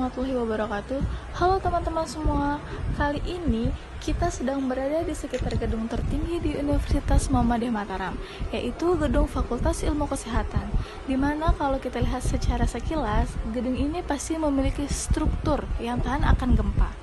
warahmatullahi wabarakatuh. Halo teman-teman semua. Kali ini kita sedang berada di sekitar gedung tertinggi di Universitas Muhammadiyah Mataram, yaitu gedung Fakultas Ilmu Kesehatan. Dimana kalau kita lihat secara sekilas, gedung ini pasti memiliki struktur yang tahan akan gempa.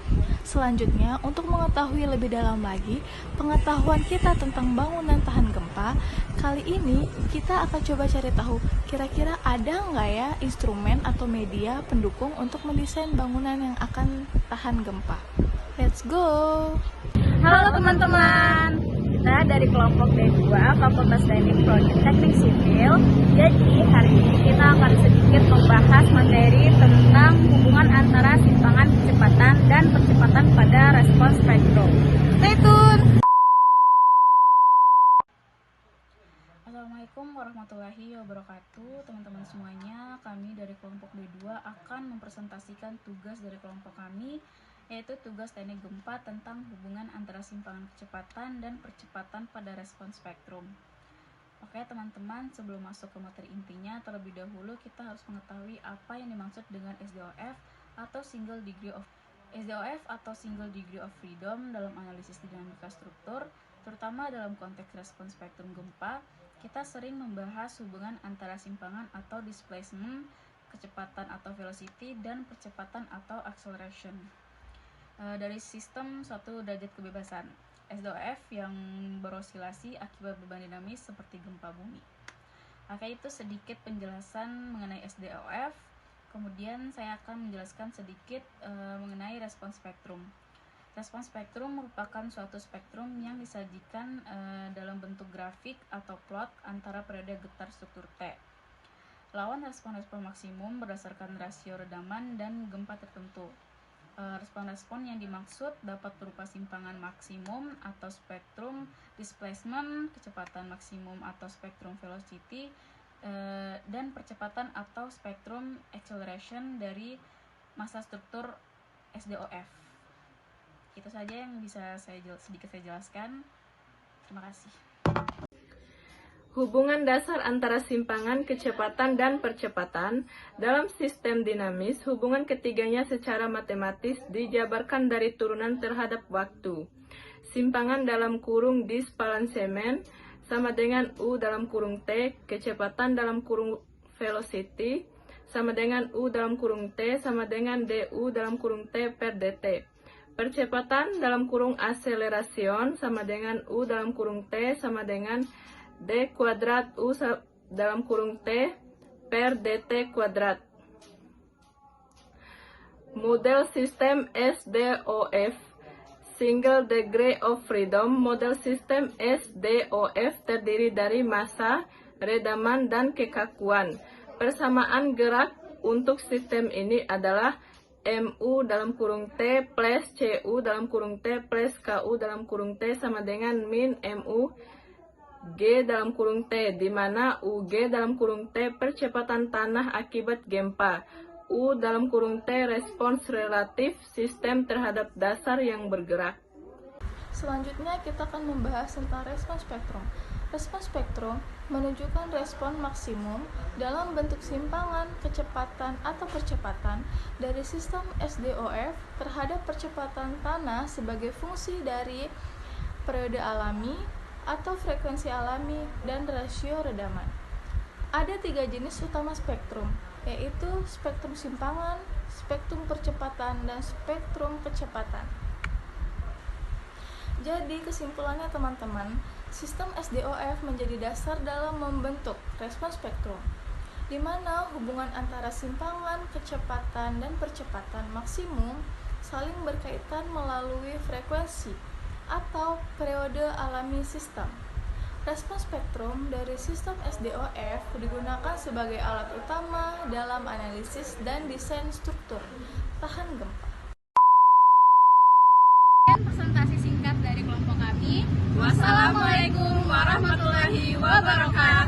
Selanjutnya, untuk mengetahui lebih dalam lagi pengetahuan kita tentang bangunan tahan gempa, kali ini kita akan coba cari tahu kira-kira ada nggak ya instrumen atau media pendukung untuk mendesain bangunan yang akan tahan gempa. Let's go! Halo teman-teman, kita dari kelompok D2 Fakultas Teknik Sipil. Jadi hari ini kita akan sedikit membahas materi tentang hubungan antara simpangan kecepatan dan percepatan pada respons spektrum. Stay tune! Assalamualaikum warahmatullahi wabarakatuh. Teman-teman semuanya, kami dari kelompok D2 akan mempresentasikan tugas dari kelompok kami, yaitu tugas teknik gempa tentang hubungan antara simpangan kecepatan dan percepatan pada respons spektrum. Oke teman-teman, sebelum masuk ke materi intinya, terlebih dahulu kita harus mengetahui apa yang dimaksud dengan SDOF atau Single Degree of Freedom dalam analisis dinamika struktur, terutama dalam konteks respons spektrum gempa. Kita sering membahas hubungan antara simpangan atau displacement, kecepatan atau velocity, dan percepatan atau acceleration dari sistem suatu derajat kebebasan SDOF yang berosilasi akibat beban dinamis seperti gempa bumi. Oke, itu sedikit penjelasan mengenai SDOF. Kemudian saya akan menjelaskan sedikit mengenai respons spektrum. Respons spektrum merupakan suatu spektrum yang disajikan dalam bentuk grafik atau plot antara periode getar struktur T. Lawan respon-respon maksimum berdasarkan rasio redaman dan gempa tertentu. Respon-respon yang dimaksud dapat berupa simpangan maksimum atau spektrum displacement, kecepatan maksimum atau spektrum velocity, dan percepatan atau spektrum acceleration dari massa struktur SDOF. Itu saja yang bisa sedikit saya jelaskan. Terima kasih. Hubungan dasar antara simpangan, kecepatan, dan percepatan dalam sistem dinamis, hubungan ketiganya secara matematis dijabarkan dari turunan terhadap waktu. Simpangan dalam kurung displacement sama dengan U dalam kurung T, kecepatan dalam kurung velocity sama dengan U dalam kurung T sama dengan DU dalam kurung T per dt. Percepatan dalam kurung acceleration sama dengan U dalam kurung T sama dengan D kuadrat U dalam kurung T per dt kuadrat. Model sistem SDOF Single Degree of Freedom. Model sistem SDOF terdiri dari massa, redaman, dan kekakuan. Persamaan gerak untuk sistem ini adalah MU dalam kurung T plus CU dalam kurung T plus KU dalam kurung T sama dengan min MU G dalam kurung T, di mana UG dalam kurung T percepatan tanah akibat gempa, U dalam kurung T respons relatif sistem terhadap dasar yang bergerak. Selanjutnya kita akan membahas tentang respons spektrum. Respons spektrum menunjukkan respon maksimum dalam bentuk simpangan, kecepatan, atau percepatan dari sistem SDOF terhadap percepatan tanah sebagai fungsi dari periode alami atau frekuensi alami dan rasio redaman. Ada 3 jenis utama spektrum, yaitu spektrum simpangan, spektrum percepatan, dan spektrum kecepatan. Jadi kesimpulannya teman-teman, sistem SDOF menjadi dasar dalam membentuk respons spektrum, di mana hubungan antara simpangan, kecepatan, dan percepatan maksimum saling berkaitan melalui frekuensi atau periode alami sistem. Respons spektrum dari sistem SDOF digunakan sebagai alat utama dalam analisis dan desain struktur tahan gempa. Presentasi singkat dari kelompok kami. Wassalamualaikum warahmatullahi wabarakatuh.